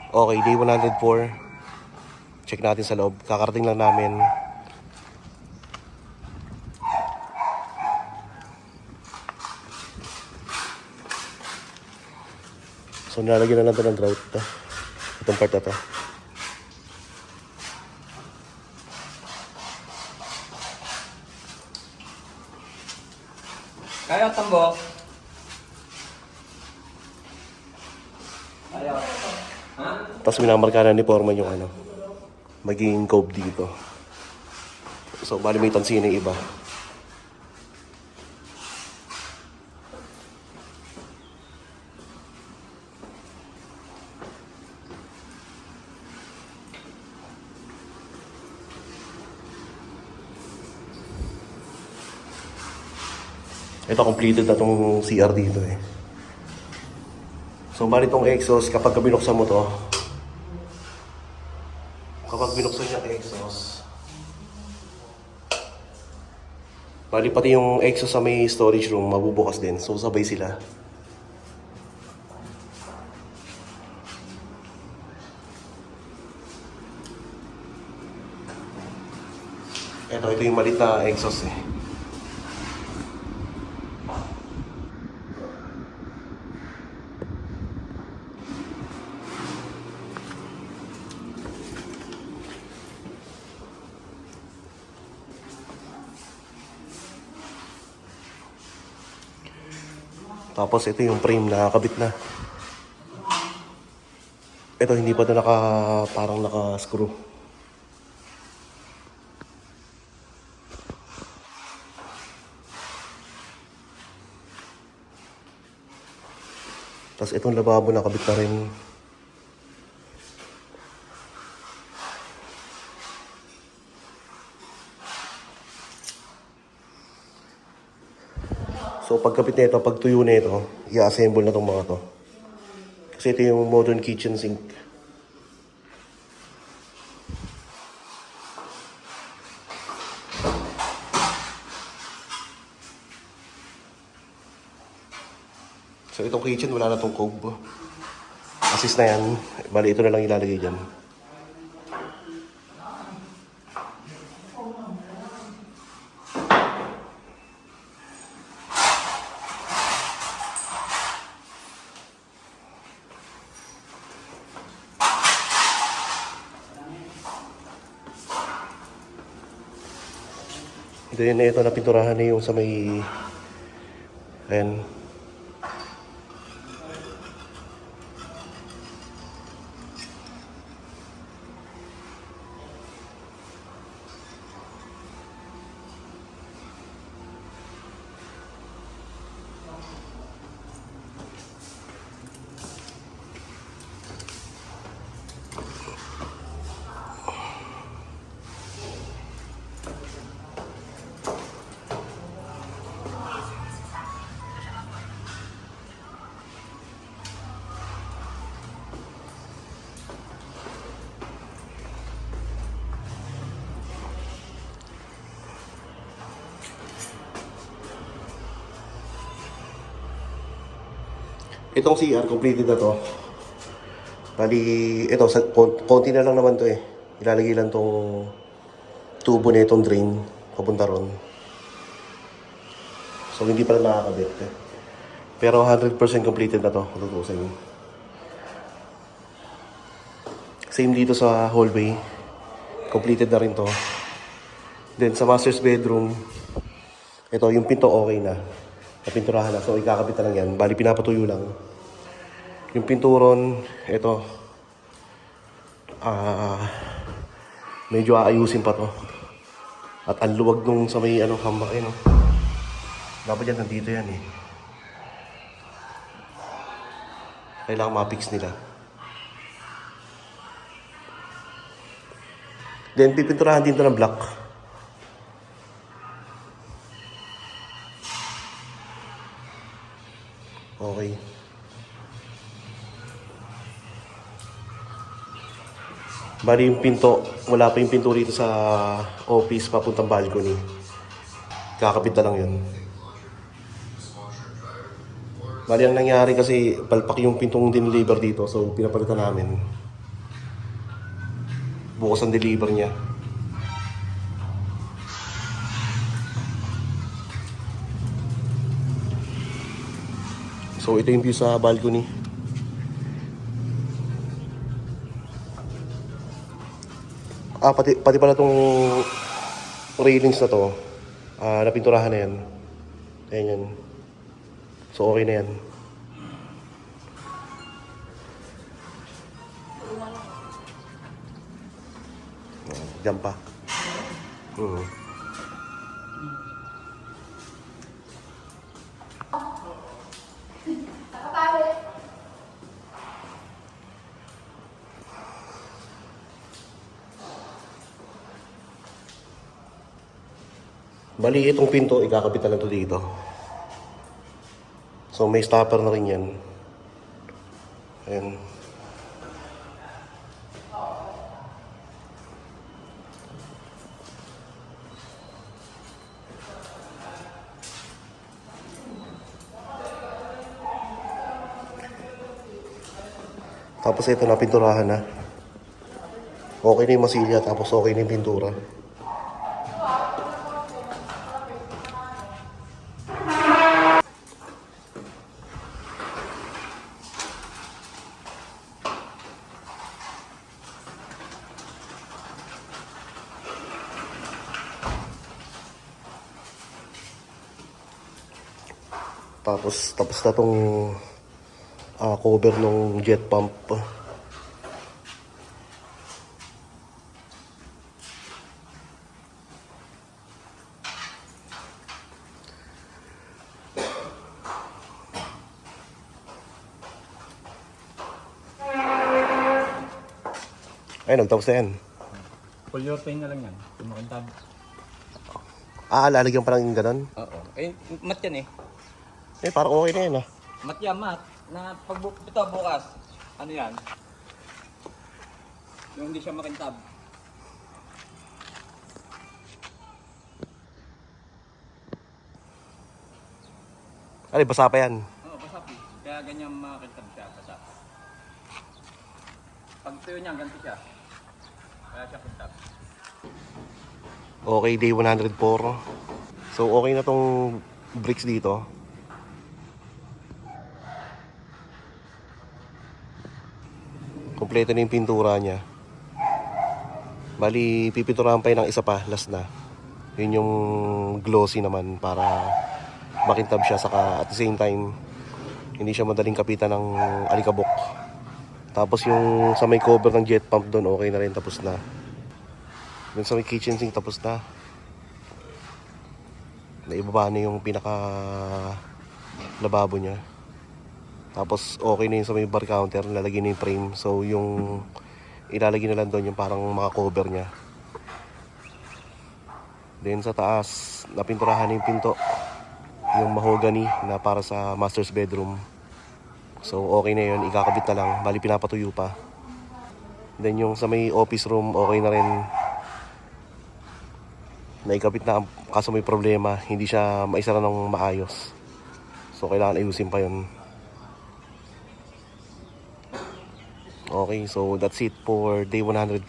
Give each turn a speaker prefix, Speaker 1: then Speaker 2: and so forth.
Speaker 1: Okay, day 104. Check natin sa loob. Kakarating lang namin. So nilalagyan na lang ito ng grout. Itong part na to.
Speaker 2: Kaya tambo. Kaya. Ha?
Speaker 1: Tapos minamarka na ni Foreman yung ano, magiging cove dito. So bali may tansi na yung iba. Ito completed na itong CR dito eh. So bali itong exhaust, kapag binuksan mo to, kapag binuksan yung exhaust, bali pati yung exhaust sa may storage room mabubukas din. So sabay sila. Ito yung malit na exhaust eh. Tapos ito yung frame na nakakabit na. Ito hindi pa ito parang naka-screw. Tapos itong lababo nakabit na rin. So pagkapit nito, pag tuyo nito, i-assemble na itong mga to. Kasi ito yung modern kitchen sink. So itong kitchen, wala na itong cove. Assist na yan. Bali, ito na lang ilalagay dyan. Then ito na pinturahan na yung sa may... Ayan. Itong CR, completed na to. Bali, ito, konti na lang naman to eh. Ilalagay lang tong tubo na itong drain, papunta ron. So, hindi pa rin nakakabit eh. Pero 100% completed na to, matutusin. Same dito sa hallway. Completed na rin to. Then, sa master's bedroom, ito, yung pinto okay na. Napinturahan na. So, ikakabit na lang yan. Bali, pinapatuyo lang. Yung pinturon, ito, medyo aayusin pa to. At ang luwag nung sa may hambak no? Dapat yan, nandito yan eh. Kailangan ma-fix nila. Then, pipinturahan din to ng black. Okay. Bali yung pinto, wala pa yung pinto rito sa office papuntang balcony. Kakapit na lang yun. Bali ang nangyari kasi palpak yung pintong dineliver dito, so pinapalitan namin. Bukas ang deliver niya. So ito yung view sa balcony. Pati pala tong railings na to, napinturahan na yan. Ayan yan. So okay na yan. Diyan pa. Bali, itong pinto, ikakabit na lang to dito. So, may stopper na rin yan. Ayan. Tapos ito na, pinturahan na. Okay na yung masilya, tapos okay na yung pintura. Tapos na tong cover ng jet pump. Ayun, nagtapos na yan.
Speaker 2: Full your pain na lang yan. Kumakantab.
Speaker 1: Lalagyan pa lang yung ganun.
Speaker 2: Oo. Eh, mat yan eh.
Speaker 1: Parang okay na yan
Speaker 2: Mat yan, mat. Na ito bukas. Ano yan? Yung hindi siya makintab.
Speaker 1: Basa pa yan.
Speaker 2: Oo, basa po. Kaya ganyan makintab siya. Basa. Pag tuyo niya, ganito siya. Kaya siya kintab.
Speaker 1: Okay, day 104. So, okay na tong bricks dito. Kompleto na yung pintura niya. Bali, pipinturahan pa yun ng isa pa, last na. Yun yung glossy naman para makintab siya, saka at the same time hindi siya madaling kapitan ng alikabok. Tapos yung sa may cover ng jet pump doon, okay na rin, tapos na. Dun sa may kitchen sink, tapos na. Naibaba na yung pinaka lababo niya. Tapos okay na yun sa may bar counter, nilalagay na yung frame. So yung ilalagay na lang doon yung parang mga cover niya. Then sa taas, napinturahan na yung pinto. Yung mahogany na para sa master's bedroom. So okay na yun, ikakabit na lang. Bali pinapatuyo pa. Then yung sa may office room, okay na rin. Naikabit na, kaso may problema. Hindi siya maisara ng maayos. So kailangan ayusin pa yun. Okay, so that's it for day 104.